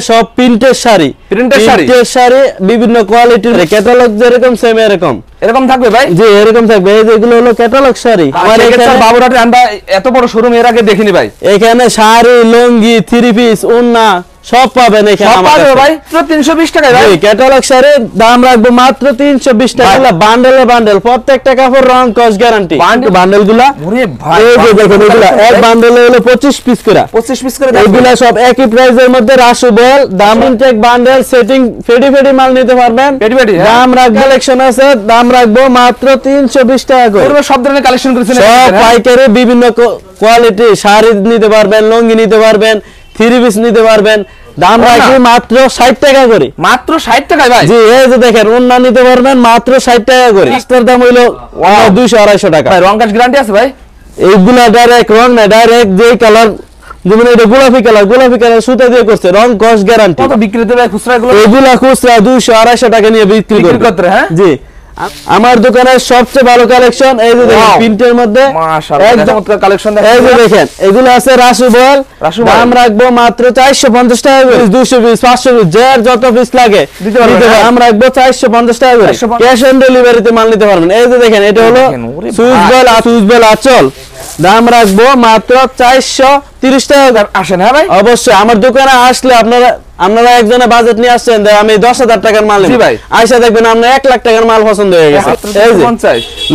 সব প্রিন্টের শাড়ি, প্রিন্টের শাড়ি বিভিন্ন কোয়ালিটির, ক্যাটালগ যেরকম সেম এরকম থাকবে ভাই। জি এরকম থাকবে। এই যেগুলো হলো ক্যাটালগ শাড়ি। আমার এখানে বাবুরহাটে আমরা এত বড় শোরুম এর আগে দেখিনি ভাই। এখানে শাড়ি, লুঙ্গি, থ্রি পিস, ওড়না সব পাবেন এখানে আমার কাছে ভাই। মাত্র 320 টাকায় ভাই। ক্যাটালগ শাড়ির দাম রাখবো মাত্র 320 টাকা। বান্ডেলে বান্ডেল, প্রত্যেকটা কাপড় রং কস গ্যারান্টি। বান্ডেলগুলা ওরে ভাই, এই যে দেখুন এগুলা এক বান্ডেলে হলো 25 পিস করে। 25 পিস করে। এগুলা সব একই প্রাইসের মধ্যে। রাসুবল দাম ইনটেক বান্ডেল সেটিং ফেডি মাল নিতে পারবেন। দাম রাখবো কালেকশন আছে, দাম রাখবো মাত্র 320 টাকা করে। পুরো সব ধরনের কালেকশন করেছেন। সব পাইকারি বিভিন্ন কোয়ালিটি শাড়ি নিতে পারবেন, লুঙ্গি নিতে পারবেন, থ্রি পিস নিতে পারবেন। দাম রাখি মাত্র 60 টাকা করে। মাত্র 60 টাকায় ভাই। জি এই যে দেখেন ওড়না নিতে পারবেন মাত্র 60 টাকা করে। এর দাম হইলো 200-250 টাকা। ভাই রং কাজ গ্যারান্টি আছে ভাই। এইগুলা ডাইরেক্ট রং না, ডাইরেক্ট যে কালার, যেমন এটা গোলাপি কালার সুতা দিয়ে করছে, রং কস গ্যারান্টি। কত বিক্রি করতে ভাই খুচরা এগুলো? এগুলা খুচরা 200-250 টাকা নিয়ে বিক্রি করতে। হ্যাঁ জি আমার দোকানের সবচেয়ে ভালো কালেকশন এই যে দেখেন প্রিন্টের মধ্যে মাশাআল্লাহ চমৎকার কালেকশন দেখেন। এই যে দেখেন এগুলো আছে রাসুবল। দাম রাখবো মাত্র 450 টাকা করে। 200 পিস 500 পিস যার যত পিস লাগে দিতে পারবেন। দাম রাখবো 450 টাকা করে। ক্যাশ অন ডেলিভারিতে মাল নিতে পারবেন। এই যে দেখেন এটা হলো সুইচবল আঁচল। দাম রাখবো মাত্র 430 টাকা। আসেন হ্যাঁ ভাই অবশ্যই আমার দোকানে আসলে আপনারা একজনের বাজেট নিয়ে আসছেন, আমি 10,000 টাকার মাল নিই ভাই, আইসা দেখবেন আপনার 1 লাখ টাকার মাল পছন্দ হয়ে গেছে। এই যে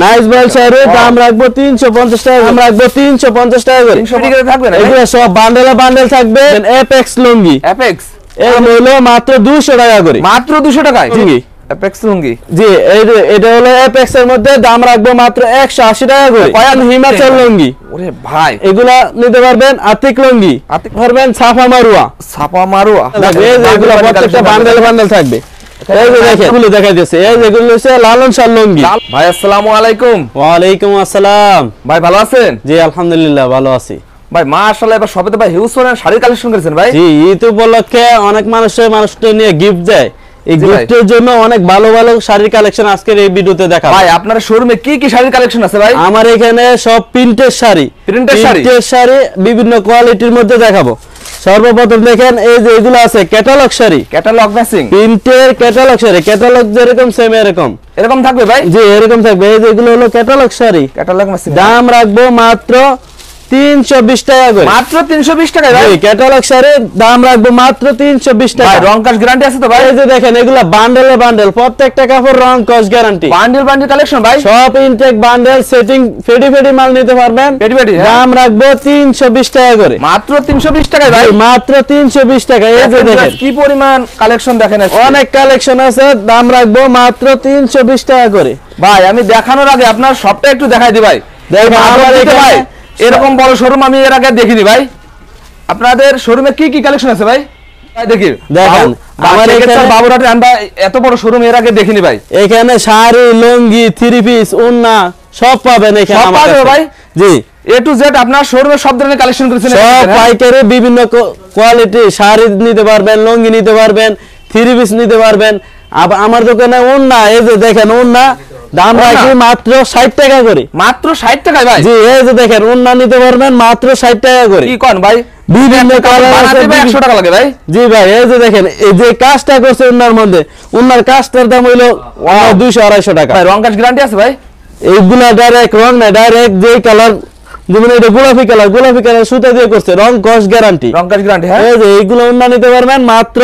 নাইস বয়েল শাড়ির দাম রাখবো 350 টাকা। দাম রাখবো 350 টাকা করে। 300 টাকা থাকবে না এগুলো সব বান্ডেলে থাকবে। এপেক্স লুঙ্গি, এপেক্স এর মূল্য মাত্র 200 টাকা করে। মাত্র 200 টাকায় জি এপেক্স লুঙ্গি। জি এটা হলো এপেক্স এর মধ্যে। দাম রাখবো মাত্র 180 টাকা করে। হিমাচল লুঙ্গি, ওরে ভাই এগুলা নিতে পারবেন। আতিক লুঙ্গি পারবেন। ছাপা মারুয়া এগুলো প্রত্যেকটা বান্ডেল থাকবে। এই যে দেখেন এগুলো দেখা যাচ্ছে, এই যেগুলো হচ্ছে লালন শাহ লুঙ্গি। ভাই আসসালামু আলাইকুম। ওয়ালাইকুম আসসালাম। ভাই ভালো আছেন? জি আলহামদুলিল্লাহ ভালো আছি ভাই। মাশাআল্লাহ এবার সবে তো ভাই হিউজ পরিমাণ শাড়ির কালেকশন করেছেন ভাই। জি ঈদ উপলক্ষে অনেক মানুষটা নিয়ে গিফট দেয়। এই গিফটের জন্য অনেক ভালো শাড়ির কালেকশন আজকের এই ভিডিওতে দেখাবো। ভাই আপনার শোরুমে কি কি শাড়ির কালেকশন আছে ভাই? আমার এখানে সব প্রিন্টের শাড়ি বিভিন্ন কোয়ালিটির মধ্যে দেখাবো। সর্বপ্রথম দেখেন এই যে এগুলো আছে ক্যাটালগ শাড়ি, ক্যাটালগ ম্যাচিং প্রিন্টের ক্যাটালগ শাড়ি। ক্যাটালগ যেরকম সেম এরকম থাকবে ভাই। জি এরকম থাকবে। এই যে এগুলো হলো ক্যাটালগ শাড়ি, ক্যাটালগ ম্যাচিং। দাম রাখবো মাত্র 320 টাকা করে। মাত্র 320 টাকা ভাই। ক্যাটালগ শাড়ির দাম রাখবো মাত্র 320 টাকা। রং কাজ গ্যারান্টি আছে তো ভাই? এই যে দেখেন এগুলা বান্ডেলে বান্ডেল, প্রত্যেকটা কাপড় রং কস গ্যারান্টি। বান্ডেল কালেকশন ভাই। সব ইনটেক বান্ডেল সেটিং ফেডি মাল নিতে পারবেন। দাম রাখবো 320 টাকা করে। মাত্র 320 টাকায় ভাই। মাত্র 320 টাকা। এই যে দেখেন কি পরিমাণ কালেকশন দেখেন, অনেক কালেকশন আছে। দাম রাখবো মাত্র 320 টাকা করে। ভাই আমি দেখানোর আগে আপনার সবটা একটু দেখাই দিই ভাই। দেখেন আমার ভাই এরকম বড় শোরুম আমি এর আগে দেখিনি ভাই। আপনাদের শোরুমে কি কি কালেকশন আছে ভাই? দেখেন আমার এখানে বাবুরহাটে আমরা এত বড় শোরুম এর আগে দেখিনি ভাই। এখানে শাড়ি, লুঙ্গি, থ্রি পিস, ওড়না সব পাবেন এখানে আমার কাছে ভাই। জি এ টু জেড আপনার শোরুমে সব ধরনের কালেকশন করেছেন। সব পাইকারি বিভিন্ন কোয়ালিটি শাড়ি নিতে পারবেন, লুঙ্গি নিতে পারবেন, থ্রি পিস নিতে পারবেন। আমার দোকানে ওড়না, এই যে দেখেন ওড়না দাম রাখি মাত্র 60 টাকা করে। মাত্র 60 টাকায় ভাই। জি এই যে দেখেন ওড়না নিতে পারবেন মাত্র 60 টাকা করে। কি কোন ভাই? বিভিন্ন কালার আছে। 100 টাকা লাগে ভাই। জি ভাই এই যে দেখেন এই যে কাজটা করছে ওড়নার মধ্যে, ওড়নার কাজটার দাম হইলো 200-250 টাকা। ভাই রং কাজ গ্যারান্টি আছে ভাই? এইগুলা ডাইরেক্ট রং না, ডাইরেক্ট যে কালার, যেমন এটা গোলাপি কালার সুতা দিয়ে করছে, রং কস গ্যারান্টি। রং কাজ গ্যারান্টি। হ্যাঁ এই যে এইগুলো ওড়না নিতে পারবেন মাত্র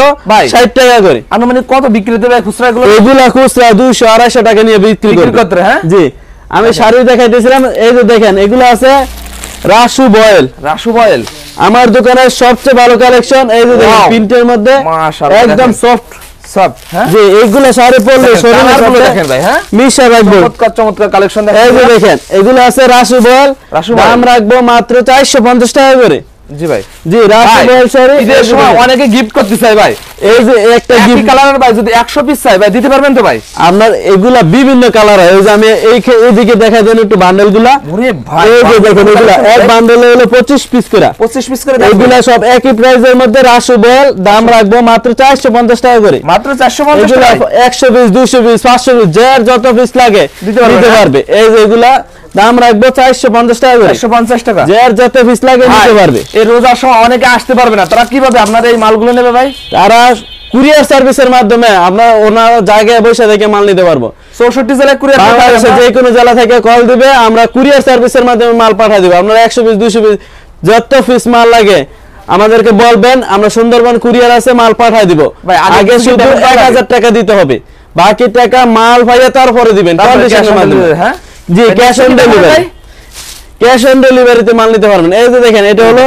60 টাকা করে। আনুমানিক কত বিক্রি হতে ভাই খুচরা এগুলো? এগুলা খুচরা 200-250 টাকা নিয়ে বিক্রি করতে। হ্যাঁ জি আমি শাড়ি দেখাইতেছিলাম। এই যে দেখেন এগুলো আছে রাসুবল। আমার দোকানের সবচেয়ে ভালো কালেকশন। এই যে দেখেন প্রিন্টের মধ্যে একদম সফট। হ্যাঁ জি এইগুলো শাড়ি পরলে শরীরের মধ্যে দেখেন ভাই। হ্যাঁ মিশা রাখবো। চমৎকার কালেকশন দেখেন। এই যে দেখেন এগুলো আছে রাসুবল। দাম রাখবো মাত্র 450 টাকা করে। জি ভাই। জি রাসুবল শাড়ি ঈদের সময় অনেকে গিফট করতে চায় ভাই। এই যে একটা গিফট কালারের ভাই যদি 100 পিস চাই ভাই দিতে পারবেন তো ভাই? আপনার এগুলা বিভিন্ন কালার হয়। এই যে আমি এইদিকে দেখা দেন একটু বান্ডেলগুলা। ওরে ভাই এই যে দেখেন এগুলা এক বান্ডেলে হলো 25 পিস করে। 25 পিস করে। এগুলা সব একই প্রাইসের মধ্যে। রাসুবল দাম রাখবো মাত্র 450 টাকা করে। মাত্র 450 টাকা। 100 পিস 200 পিস 500 পিস যার যত পিস লাগে দিতে পারবে। এই যে এগুলা দাম রাখবো 450 টাকা করে। 450 টাকা। যার যত পিস লাগে নিতে পারবে। এই রোজার সময় অনেকে আসতে পারবে না, তারা কিভাবে আপনার এই মালগুলো নেবে ভাই? তারা কুরিয়ার সার্ভিসের মাধ্যমে আমরা ওনার জায়গায় বসে থেকে মাল নিতে পারবো। 64 জেলায় কুরিয়ার, বাংলাদেশে যে কোনো জেলা থেকে কল দিবে, আমরা কুরিয়ার সার্ভিসের মাধ্যমে মাল পাঠিয়ে দিব। আপনারা 100 পিস 200 পিস যত পিস মাল লাগে আমাদেরকে বলবেন, আমরা সুন্দরবন কুরিয়ার আছে, মাল পাঠিয়ে দিব। আগে শুধু 1000 টাকা দিতে হবে, বাকি টাকা মাল পাইয়া তারপরে দিবেন কন্ডিশনের মাধ্যমে। হ্যাঁ জি, cash on delivery, cash on ডেলিভারিতে মাল নিতে পারবেন। এই যে দেখেন, এটা হলো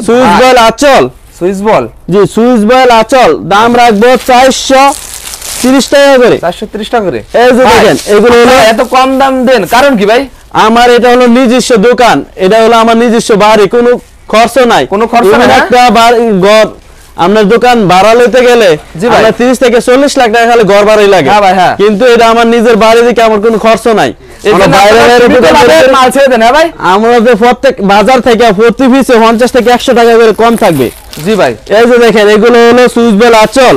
সুইচ বয়েল আঁচল, সুইচ বল। জি সুইচ বয়েল আঁচল, দাম রাখবো 430 টাকা করে। 430 টাকা করে। এই যে দেখেন, এগুলো হলো এত কম দাম দেন কারণ কি ভাই? আমার এটা হলো নিজস্ব দোকান, এটা হলো আমার নিজস্ব বাড়ি, কোনো খরচ নাই, কোনো খরচ নাই। একটা ঘর আপনার দোকান ভাড়া লইতে গেলে আমরা 30 থেকে 40 লাখ টাকা খালি ঘর ভাড়াই লাগে। হ্যাঁ ভাই, হ্যাঁ। কিন্তু এটা আমার নিজের বাড়ি থেকে আমার কোনো খরচ নাই। আমরা প্রত্যেক বাজার থেকে প্রতি পিসে 50 থেকে 100 টাকা করে কম থাকবে। জি ভাই, এই যে দেখেন, এগুলো হলো সুইচ বয়েল আঁচল,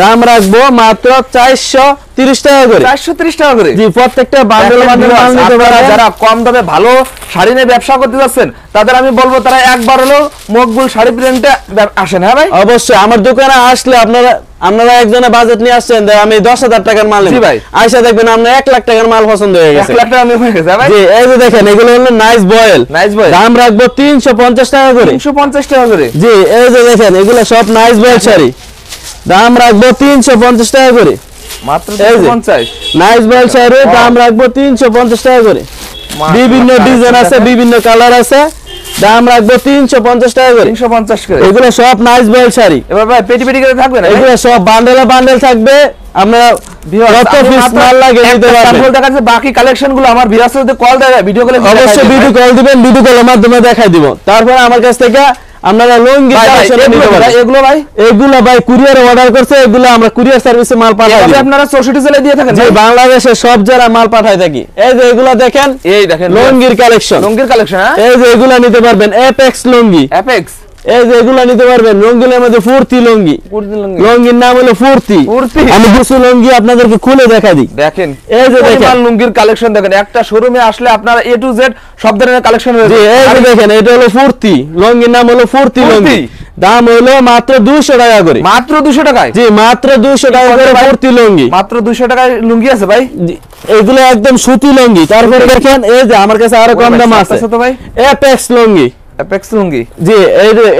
দাম রাখবো মাত্র 430 টাকা করে। 430 টাকা করে। জি, প্রত্যেকটা বান্ডেল বান্ডেল মাল নিতে পারবেন। যারা কম দামে ভালো শাড়ি নিয়ে ব্যবসা করতে যাচ্ছেন, তাদের আমি বলবো তারা একবার হলো মকবুল শাড়ি প্রিন্টে আসেন। হ্যাঁ ভাই, অবশ্যই আমার দোকানে আসলে আপনারা একজনের বাজেট নিয়ে আসছেন, আমি 10,000 টাকার মাল নেব, ভাই আইসা দেখবেন আপনার 1 লাখ টাকার মাল পছন্দ হয়ে গেছে। 1 লাখ টাকা হয়ে গেছে ভাই। জি, এই যে দেখেন, এগুলো হলো নাইস বয়েল, নাইস বয়েল, দাম রাখবো 350 টাকা করে। 350 টাকা করে। জি, এই যে দেখেন, এগুলো সব নাইস বয়েল শাড়ি, দাম রাখবো 350 টাকা করে মাত্র। 350 নাইস বয়েল শাড়ি, দাম রাখবো 350 টাকা করে। বিভিন্ন ডিজাইন আছে, বিভিন্ন কালার আছে, দাম রাখবো 350 টাকা করে। 350 করে। এগুলো সব নাইস বয়েল শাড়ি। এবার ভাই পেটি পেটি করে থাকবে না, এগুলো সব বান্ডেলে বান্ডেল থাকবে, আমরা যত পিস মাল লাগে নিতে পারবেন। স্যাম্পল দেখাচ্ছে, বাকি কালেকশন গুলো আমার ভিউয়ার্সদের কল দেয়, ভিডিও কলে অবশ্যই ভিডিও কল দিবেন, ভিডিও কলের মাধ্যমে দেখাই দিব। তারপর আমার কাছ থেকে আপনারা লুঙ্গি কালেকশন নিতে পারবেন। এগুলো ভাই কুরিয়ারে অর্ডার করছে, এগুলো আমরা কুরিয়ার সার্ভিসে মাল পাঠাই দিই। আপনারা 64 জেলায় দিয়ে থাকেন? জি, বাংলাদেশের সব জেলায় মাল পাঠাই থাকি। এই যে এগুলো দেখেন, এই দেখেন লুঙ্গির কালেকশন, লুঙ্গির কালেকশন। হ্যাঁ, এই যে এগুলো নিতে পারবেন, এপেক্স লুঙ্গি, এপেক্স। এই যে এগুলো নিতে পারবেন, রঙ্গিলের মধ্যে ফুর্তি লুঙ্গি, লুঙ্গির নাম হলো ফুর্তি। আমি কিছু লুঙ্গি আপনাদেরকে খুলে দেখা দিই। দেখেন, এই যে দেখেন লুঙ্গির কালেকশন দেখেন, একটা শোরুমে আসলে আপনারা A to Z সব ধরনের কালেকশন রয়েছে। জি, এই যে দেখেন, এটা হলো ফুর্তি লুঙ্গির নাম হলো ফুর্তি লুঙ্গি, দাম হলো মাত্র 200 টাকা করে। মাত্র 200 টাকায়? জি, মাত্র 200 টাকা করে ফুর্তি লুঙ্গি। মাত্র 200 টাকায় লুঙ্গি আছে ভাই? এগুলো একদম সুতি লুঙ্গি। তারপরে দেখেন, এই যে আমার কাছে আরো কম দাম আছে তো ভাই, এপেক্স লুঙ্গি। এপেক্স লুঙ্গি। জি,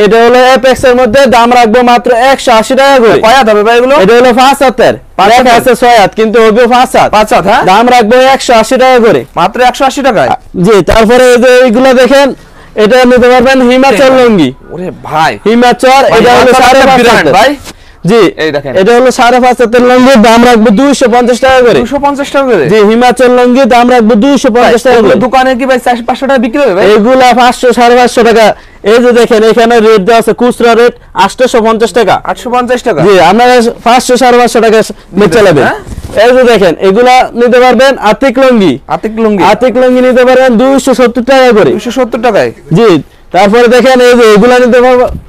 এটা হলো এপেক্স এর মধ্যে, দাম রাখবো মাত্র 180 টাকা করে। কয় হাত হবে ভাই এগুলো? এটা হলো 5 হাতের, লেখা আছে 6 হাত, কিন্তু হবে 5 হাত। 5 হাত। হ্যাঁ, দাম রাখবো 180 টাকা করে। মাত্র 180 টাকায়? জি, তারপরে এই যে এইগুলো দেখেন, এটা নিতে পারবেন হিমাচল লুঙ্গি। ওরে ভাই, হিমাচল, এটা হলো 5.5 হাত ভাই। জি, এই দেখেন, এটা হলো 5.5 হাতের লুঙ্গি, দাম রাখবো 250 টাকা করে। 250 টাকা করে? জি, হিমাচল লুঙ্গি, দাম রাখবো 250 টাকা করে। দোকানে কি ভাই 500 টাকা বিক্রি হবে ভাই? এগুলা 500 550 টাকা। এই যে দেখেন, এখানে রেট দেওয়া আছে, খুচরা রেট 850 টাকা। 850 টাকা? জি, আপনারা 500 550 টাকা বেচে নেবেন। এই যে দেখেন, এগুলা নিতে পারবেন আতিক লুঙ্গি। আতিক লুঙ্গি? আতিক লুঙ্গি নিতে পারবেন 270 টাকা করে। 270 টাকায়? জি, তারপরে দেখেন, এই যে এগুলা নিতে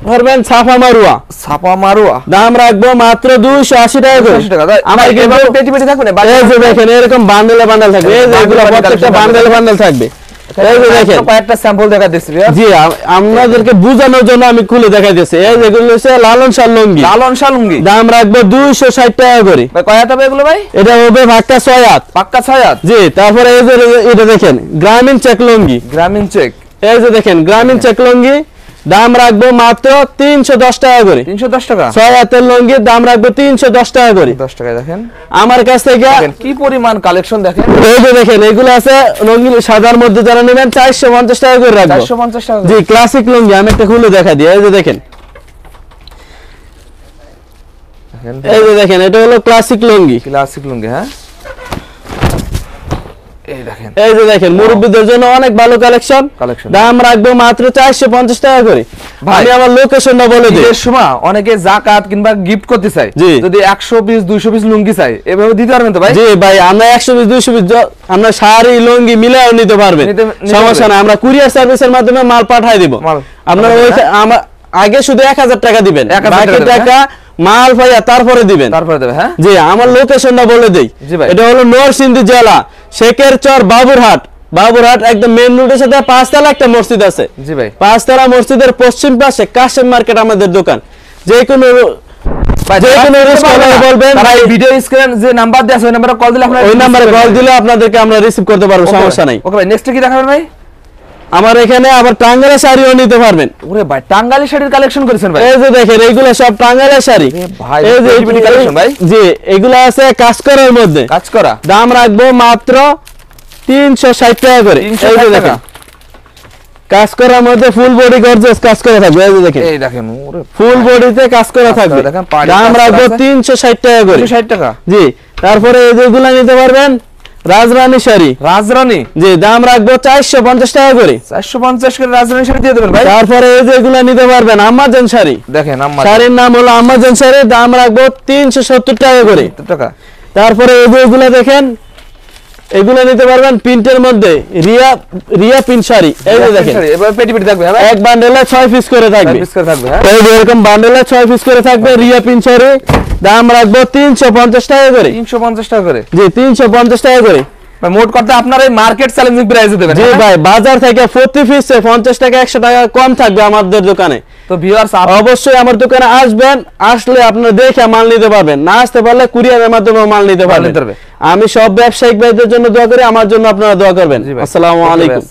পারবেন ছাপা মারুয়া। ছাপা মারুয়া, দাম রাখবো মাত্র 280 টাকা করে। আমার কিন্তু পেটি পেটি থাকবে না? এই যে দেখেন, এরকম বান্ডেলে বান্ডেল থাকবে, এই যে এগুলা প্রত্যেকটা বান্ডেলে বান্ডেল থাকবে। এই যে দেখেন, কয়েকটা স্যাম্পল দেখা দিচ্ছি। জি, আপনাদেরকে বোঝানোর জন্য আমি খুলে দেখা দিয়েছি। এই যে এগুলো হচ্ছে লালন শাহ লুঙ্গি। লালন শাহ লুঙ্গি, দাম রাখবো 260 টাকা করে। ভাই কয় হাত হবে এগুলো ভাই? এটা হবে পাক্কা 6 হাত। পাক্কা 6 হাত? জি। তারপরে এই যে এটা দেখেন, গ্রামীণ চেক লুঙ্গি। গ্রামীণ চেক? এই যে দেখেন, গ্রামীণ চেক লুঙ্গি, দাম রাখবো মাত্র 310 টাকা করে। 310 টাকা? 6 হাতের লুঙ্গি, দাম রাখবো 310 টাকা করে। 10 টাকায় দেখেন আমার কাছ থেকে কি পরিমাণ কালেকশন দেখেন। এই যে দেখেন, এগুলো আছে লুঙ্গি সাদার মধ্যে, যারা নেবেন 450 টাকা করে রাখবো। 450 টাকা? জি, ক্লাসিক লুঙ্গি। আমি একটা খুলে দেখা দিই। এই যে দেখেন, এই যে দেখেন, এটা হলো ক্লাসিক লুঙ্গি। ক্লাসিক লুঙ্গি? হ্যাঁ, এই দেখেন, এই যে দেখেন, মুরব্বিদের জন্য অনেক ভালো কালেকশন। দাম রাখবো মাত্র 450 টাকা করে। আমি আমার লোকেশনটা বলে দিই। এর সময় অনেকে যাকাত কিংবা গিফট করতে চায়, যদি 100 পিস 200 পিস লুঙ্গি চাই, এভাবে দিতে পারবেন তো ভাই? জি ভাই, আমরা 100 পিস 200 পিস আমরা শাড়ি লুঙ্গি মিলাও নিতে পারবেন, সমস্যা নাই। আমরা কুরিয়ার সার্ভিসের মাধ্যমে মাল পাঠিয়ে দিব। আপনারা ওই আগে শুধু 1000 টাকা দিবেন, বাকি টাকা মাল পাইয়া তারপরে দিবেন। তারপরে দেবে? হ্যাঁ, জি, আমার লোকেশনটা বলে দেই। এটা হলো নরসিংদী জেলা, শেখেরচর বাবুরহাট বাবুরহাট একদম মেইন রোডের সাথে 5 তলা একটা মসজিদ আছে। জি ভাই 5 তলা মসজিদের পশ্চিম পাশে কাশেম মার্কেট আমাদের দোকান। যে কোনো বলবেন, ভিডিও স্ক্রিন যে নাম্বার দেয়া আছে ওই নম্বরে কল দিলে আপনারা ওই নম্বরে কল দিলে আপনাদেরকে আমরা রিসিভ করতে পারবো, সমস্যা নাই। ওকে ভাই, নেক্সট কি দেখাবেন ভাই? আমার এখানে আবার টাঙ্গাইলে শাড়িও নিতে পারবেন। ওরে ভাই, টাঙ্গাইলি শাড়ির কালেকশন করেছেন ভাই? এই যে দেখেন এইগুলো সব টাঙ্গাইলের শাড়ি। ভাই এই যে বিউটি কালেকশন ভাই। জি, এগুলো আছে কাজ করার মধ্যে, কাজ করা। দাম রাখবো মাত্র 360 টাকা করে। এই যে দেখেন কাজ করার মধ্যে ফুল বডি গর্জিয়াস কাজ করা থাকবে। এই যে দেখেন, এই দেখেন ওরে ফুল বডিতে কাজ করা থাকবে, দাম রাখবো 360 টাকা করে। 360 টাকা। জি, তারপরে এই যেগুলো নিতে পারবেন রাজরানী শাড়ি। রাজরানী? জি, দাম রাখবো 450 টাকা করে। 450 করে রাজরানী শাড়ি দিয়ে দেবেন ভাই। তারপরে এই যেগুলো নিতে পারবেন আমাজন শাড়ি। দেখেন আমাজন শাড়ির নাম হলো আমাজন শাড়ি, দাম রাখবো 370 টাকা করে। তারপরে এই যেগুলো দেখেন, এগুলো নিতে পারবেন প্রিন্টের মধ্যে রিয়া প্রিন্ট শাড়ি। এই যে দেখেন, এবার পেটি পেটি থাকবে ভাই, এক বান্ডেলে 6 পিস করে থাকবে। 6 পিস করে থাকবে। হ্যাঁ, এই যে এরকম বান্ডেলে 6 পিস করে থাকবে রিয়া প্রিন্ট শাড়ি, দাম রাখবো 350 টাকা করে। 350 টাকা করে? জি, 350 টাকা করে। ভাই মোট কথা আপনার এই মার্কেট চ্যালেঞ্জিং প্রাইসে দেবেন? জি ভাই, বাজার থেকে প্রতি পিসে 50 টাকা 100 টাকা কম থাকবে আমাদের দোকানে। তো ভিউয়ার্স অবশ্যই আমার দোকানে আসবেন, আসলে আপনারা দেখে মাল নিতে পারবেন, না আসতে পারলে কুরিয়ারের মাধ্যমে মাল নিতে পারবেন। আমি সব ব্যবসায়িক ভাইদের জন্য দোয়া করি, আমার জন্য আপনারা দোয়া করবেন। আসসালামু আলাইকুম।